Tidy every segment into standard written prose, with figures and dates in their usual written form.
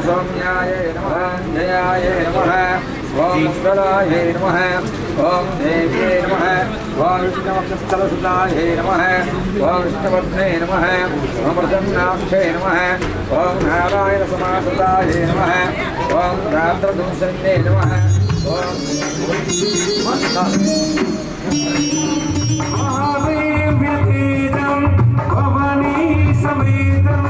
सौम्याय नमः जयाय नमः ओम मंगलाय नमः ओम देव्ये नमः ओम विष्णुवक्षस्थलसुताय नमः ओम विष्णुपत्ने नमः ओम प्रसन्नाक्षे नमः ओम नारायणसमासुताय नमः ओम रात्रधूसन्ये नमः ओम महादेव्यतीतं भवानी समेतं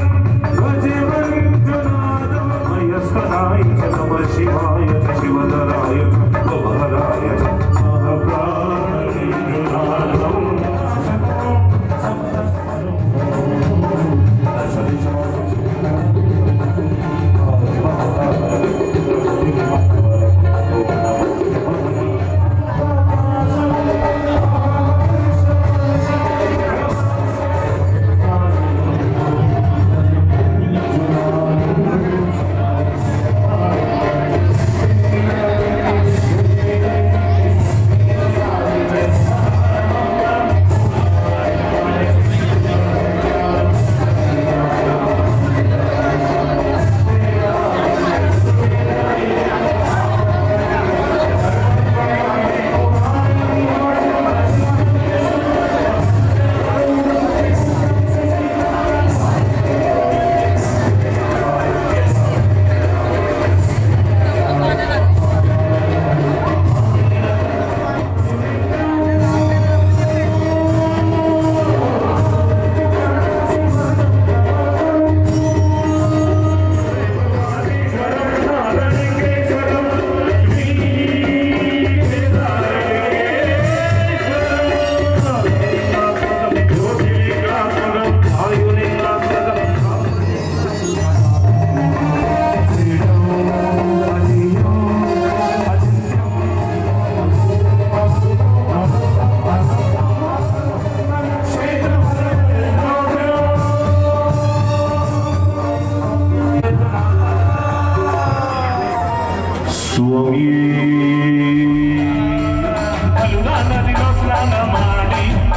य नमः शिवाय च शिवधराय च गोहराय च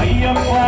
Ayyappa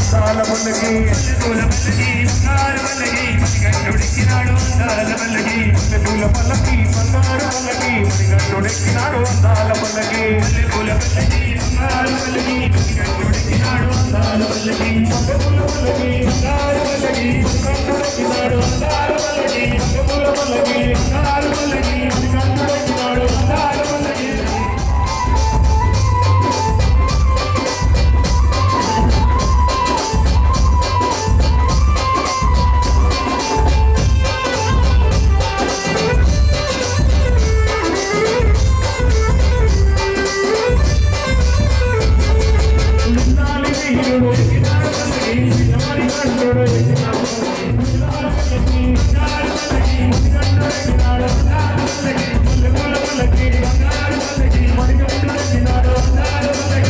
అందాల మల్లకి పూల పల్లకి బంగారు పల్లకి మణికంఠుడెక్కినాడు అందాల పల్లకి పూల పల్లకి బంగారు పల్లకి మణికంఠుడెక్కినాడు అందాల పల్లకి పూల పల్లకి బంగారు పల్లకి మణికంఠుడెక్కినాడు అందాల పల్లకి పూల పల్లకి బంగారు పల్లకి మణికంఠుడెక్కినాడు అందాల పల్లకి పూల పల్లకి బంగారు పల్లకి మణికంఠుడెక్కినాడు అందాల పల్లకి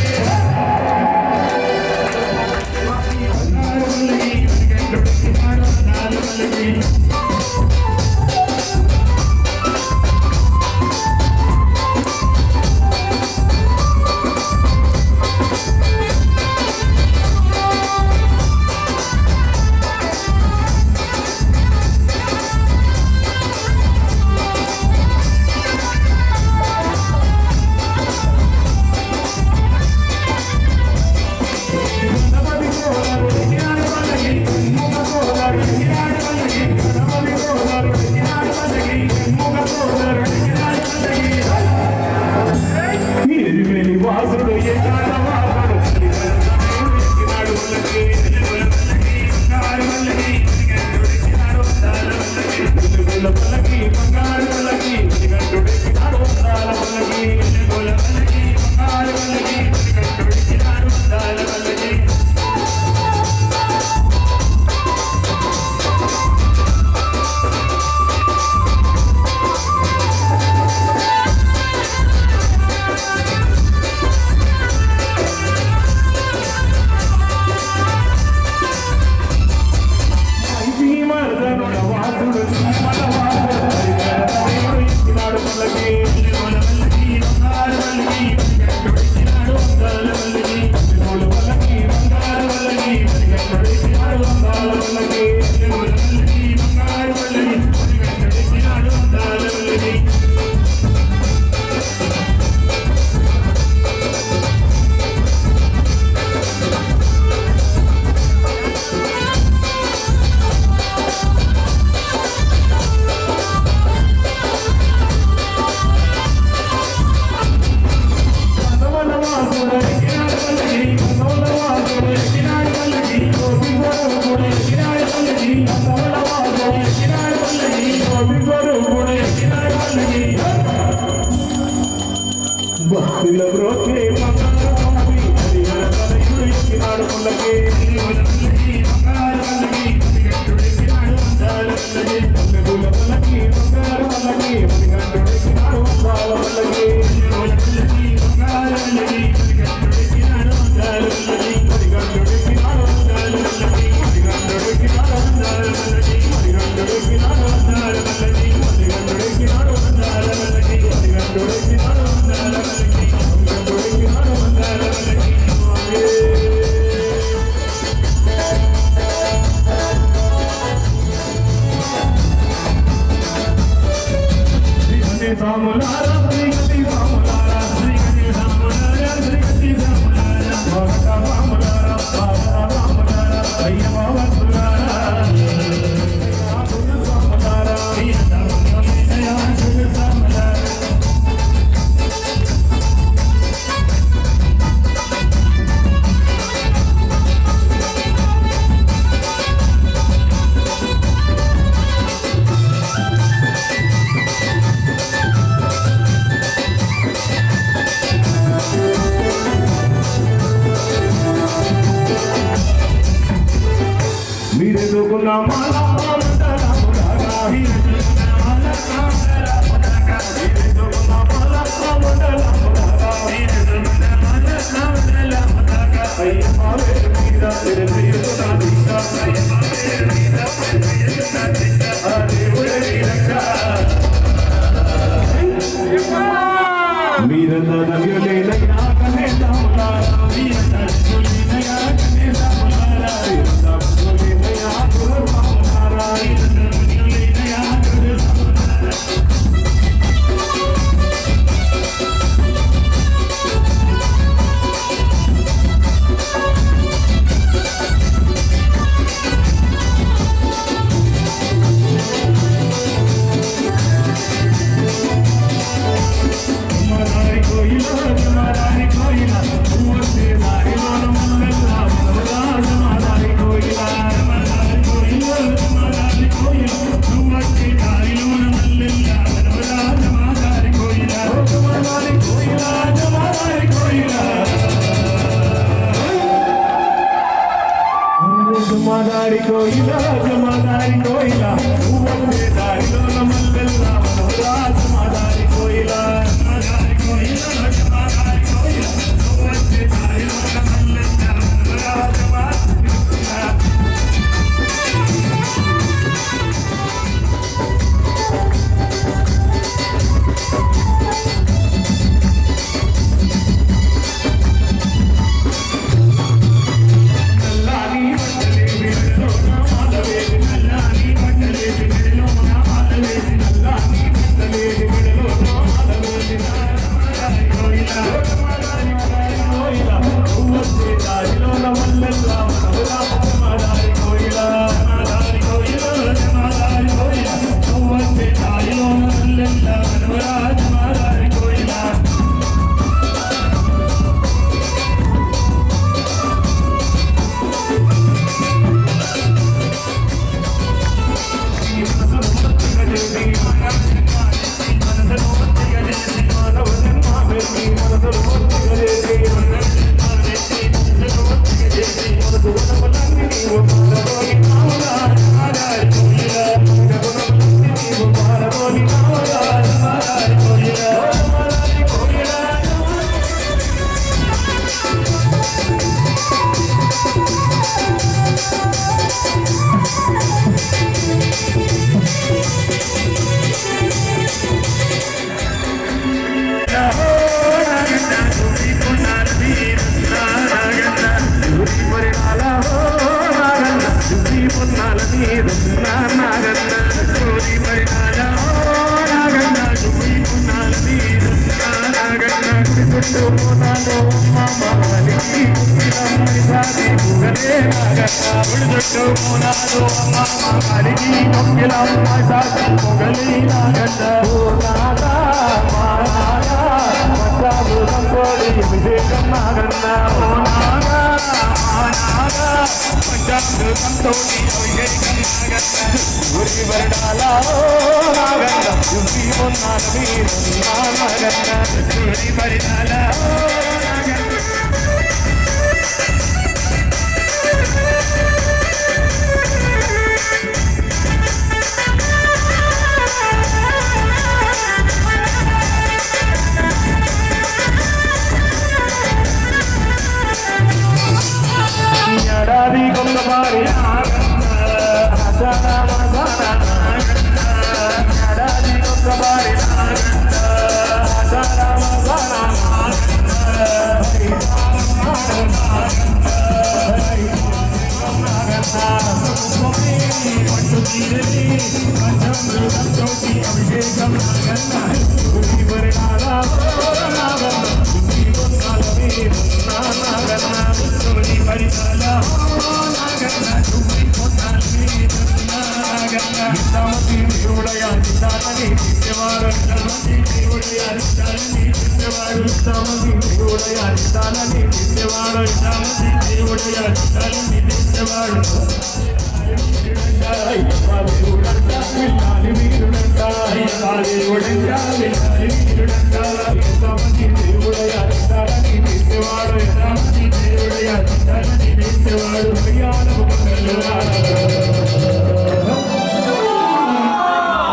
జమాదారి కోయిలా జమాదారి కోయిలా నువ్వే దారిలో మల్లెల్లా మనవరా జమాదారి కోయిలా జమాదారి కోయిలా జమాదారి కోయిలా నువ్వే దారిలో మల్లెల్లా మనవరా జమాదారి కోయిలా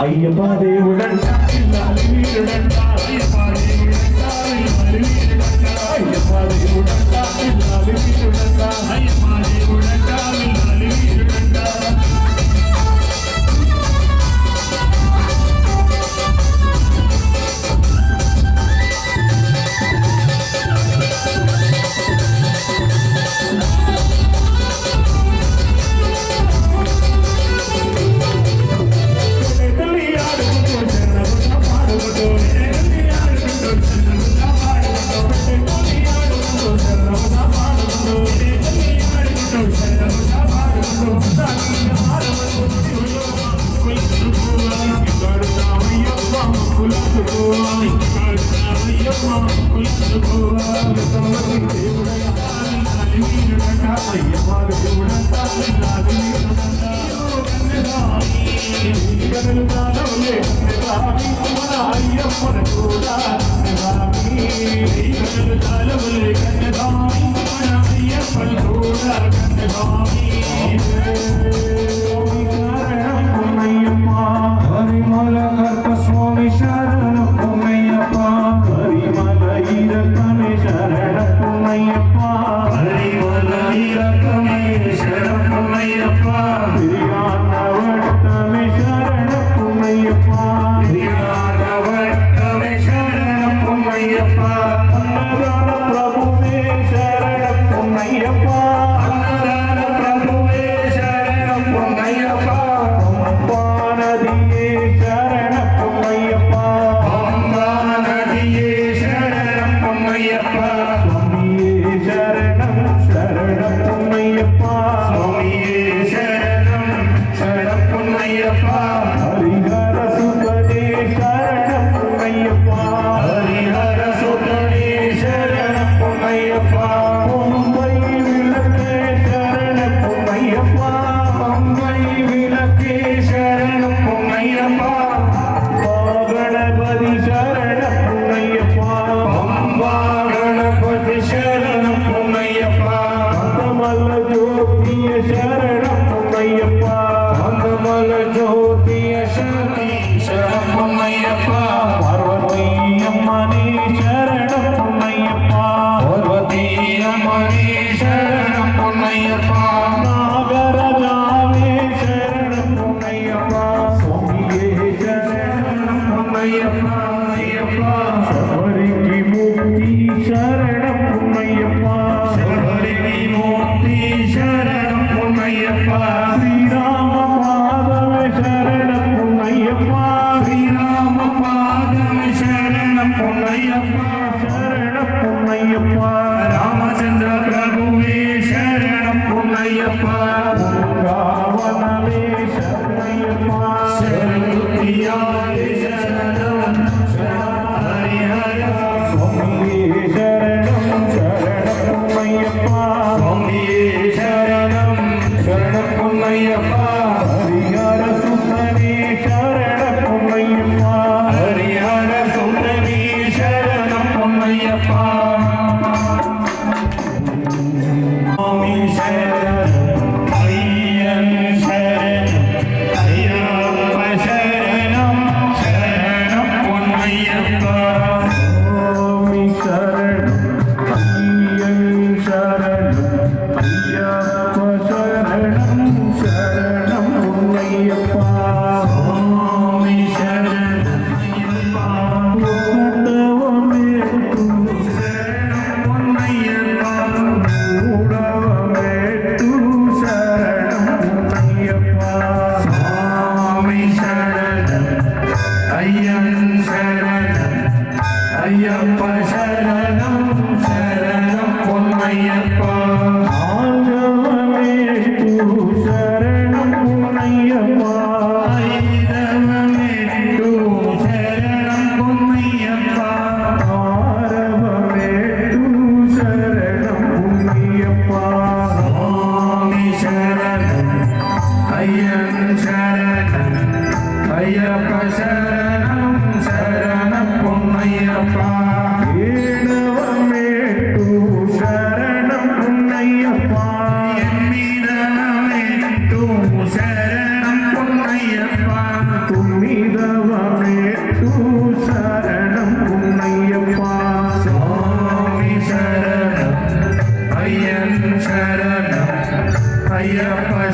అయ్యప్ప దేవుడంట ఇల్లాలి వీరుడంట అయ్యప్ప దేవుడంట ఇల్లాలి వీరుడంట అయ్యప్ప దేవుడంట ఇల్లాలి వీరుడంట అయ్యప్ప దేవుడంట ఇల్లాలి వీరుడంట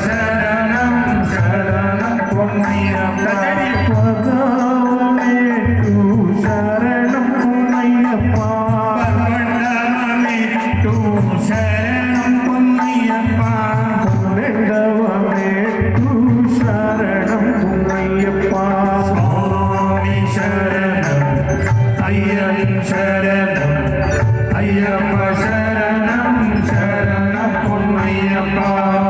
శరణం శరణం పొన్నయ్యప్ప పదవమెట్టు శరణం పొన్నయ్యప్ప పదవమెట్టు శరణం పొన్నయ్యప్ప పదవమెట్టు శరణం పొన్నయ్యప్ప స్వామి శరణం అయ్యన్ శరణం అయ్యప్ప శరణం శరణం పొన్నయ్యప్ప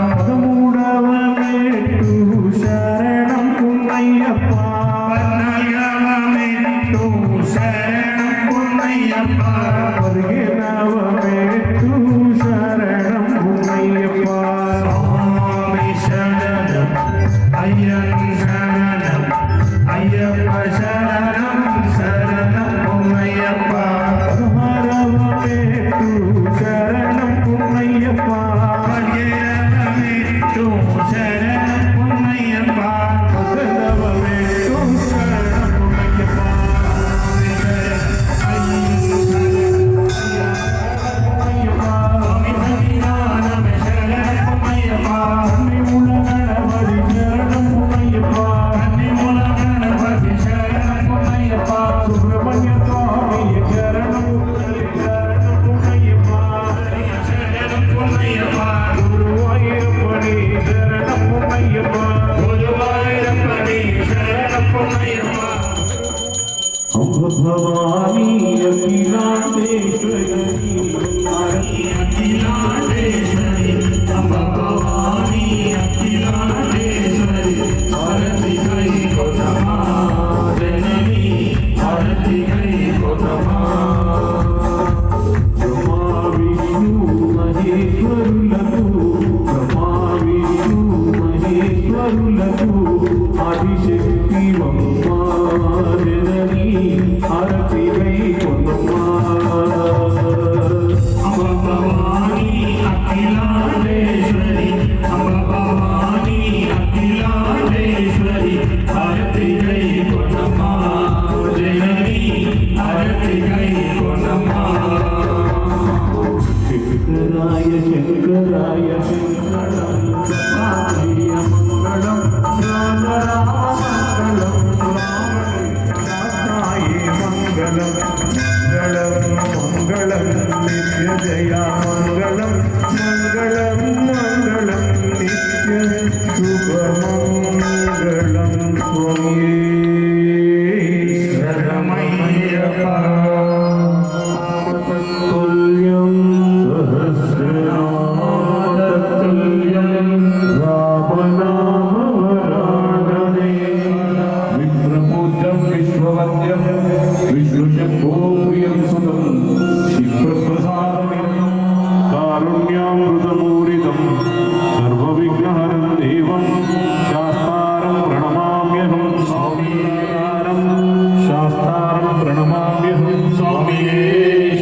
పదమూడవ మెట్టు శరణం పొన్నయ్యప్ప పద్నాలుగవ మెట్టు శరణం పొన్నయ్యప్ప పదిహేనవ మెట్టు శరణం పొన్నయ్యప్ప స్వామి శరణం అయ్యన్ శరణం అయ్యప్ప శరణం శరణం పొన్నయ్యప్ప పదహారవ మెట్టు శరణం పొన్నయ్యప్ప పదిహేడవ మెట్టు శరణం పొన్నయ్యప్ప పదవ మెట్టు శరణం పొన్నయ్యప్ప సుబ్రహ్మణ్య స్వామి శరణం గురువాయూరప్పని శరణం పొన్నయ్యప్ప గురువాయూరప్పని శరణం పొన్నయ్యప్ప భవానీ అఖిలాండేశ్వరి అఖిలాండేశ్వరి భవానీ అఖిలాండేశ్వరి భారతి కై గౌతమా జనని భారతి కై గౌతమా బ్రహ్మా విష్ణు మహేశ్వరులకు బ్రహ్మా విష్ణు మహేశ్వరులకు ఆదిశక్తి అమ్మా జనని భారతి కై గౌతమా భవానీ అఖిలాండేశ్వరి భవానీ అఖిలాండేశ్వరి భారతి కై గౌతమా జనని భారతి కై గౌతమా శంకరాయ శంకరాయ శంకరం రామయ్య మంగళం రామ రామ మంగళం రామాయ మంగళం మంగళం మంగళం నిత్య జయ మంగళం మంగళం మంగళం నిత్య శుభమంగళం స్వామి శరణమయ్యప్ప తత్తుల్యం సహస్రనామతత్తుల్యం రామనామవరాననే విప్రబుద్ధం విశ్వవద్యం విష్ణుశంభో ప్రియం సుతం క్షిప్రప్రసాదమిదం కారుణ్యామృతమూరితం సర్వవిఘ్నహరం దేవం శాస్తారం ప్రణమామ్యహం స్వామినారం శాస్తారం ప్రణమామ్యహం స్వామి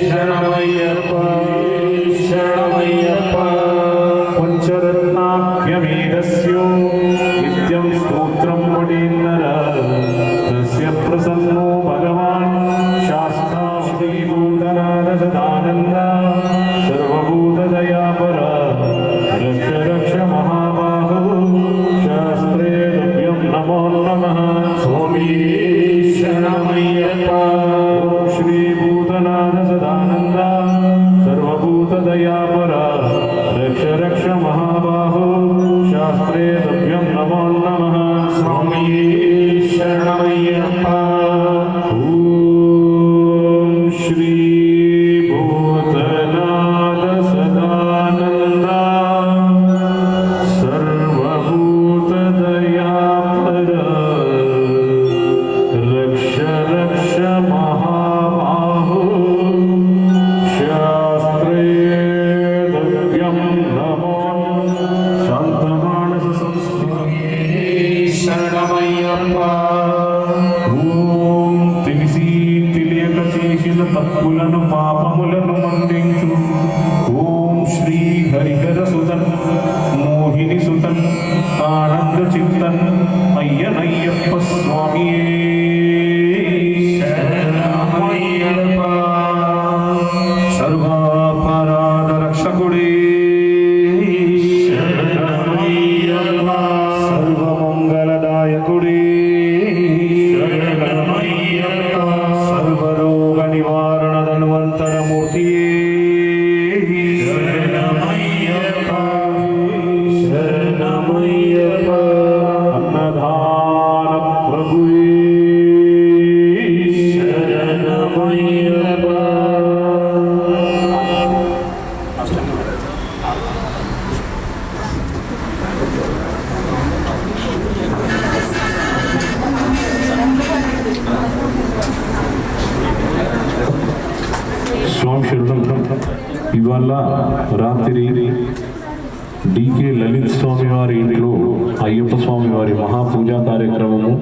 శరణమయ్యప్ప శరణమయ్యప్ప పంచరత్నాఖ్యవేదస్యో నిత్యం స్తోత్రం వడేందర తస్య ప్రసన్నో భగవాన్ శాస్తా శ్రీభూతనాథ సదానంద సర్వభూతదయాపర రక్ష రక్ష మహాబాహో శాస్త్రే తుభ్యం నమో నమః స్వామి శరణమయ్యప్ప శ్రీభూతనాథ సదానంద సర్వభూతదయాపర రక్ష రక్ష మహాబాహో శాస్త్రే తుభ్యం నమో నమః స్వామి శరణమయ్యప్ప ఓం శ్రీ భూతనాథ సదానంద సర్వభూతదయాపర రక్ష రక్ష మహాబాహో శాస్త్రే తుభ్యం నమో శాంతమానస సంస్థితి శరణమయ్యప్ప ఓం తెలిసి తెలియక చేసిన తప్పులను పాపములను మన్నించు ఓం శ్రీ హరిహర సుతన్ మోహిని సుతన్ ఆనంద చిత్తన్ అయ్యనయ్యప్ప స్వామియే శరణమయ్యప్ప సర్వాపరాధ రక్షకుడే శరణమయ్యప్ప ఇవాళ రాత్రి డికే లలిత్ స్వామి వారి ఇంట్లో అయ్యప్ప స్వామి వారి మహాపూజా కార్యక్రమము,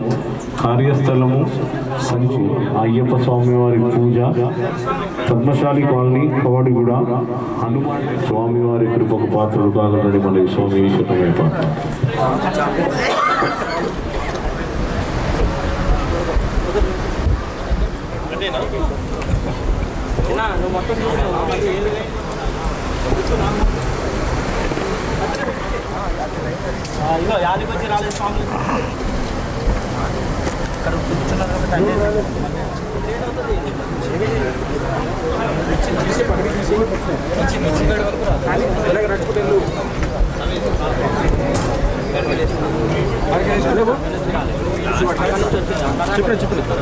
కార్యస్థలము సంచి అయ్యప్ప స్వామి వారి పూజ, పద్మశాలి కాలనీ కవాడిగూడ. హనుమాన్ స్వామి వారి కృపకు పాత్రలు కాగలని మన స్వామి శతమేప. ఇదో యాదికొచ్చి రాలేదు స్వామి ఇక్కడ కూర్చున్నారు కాబట్టి చెప్పండి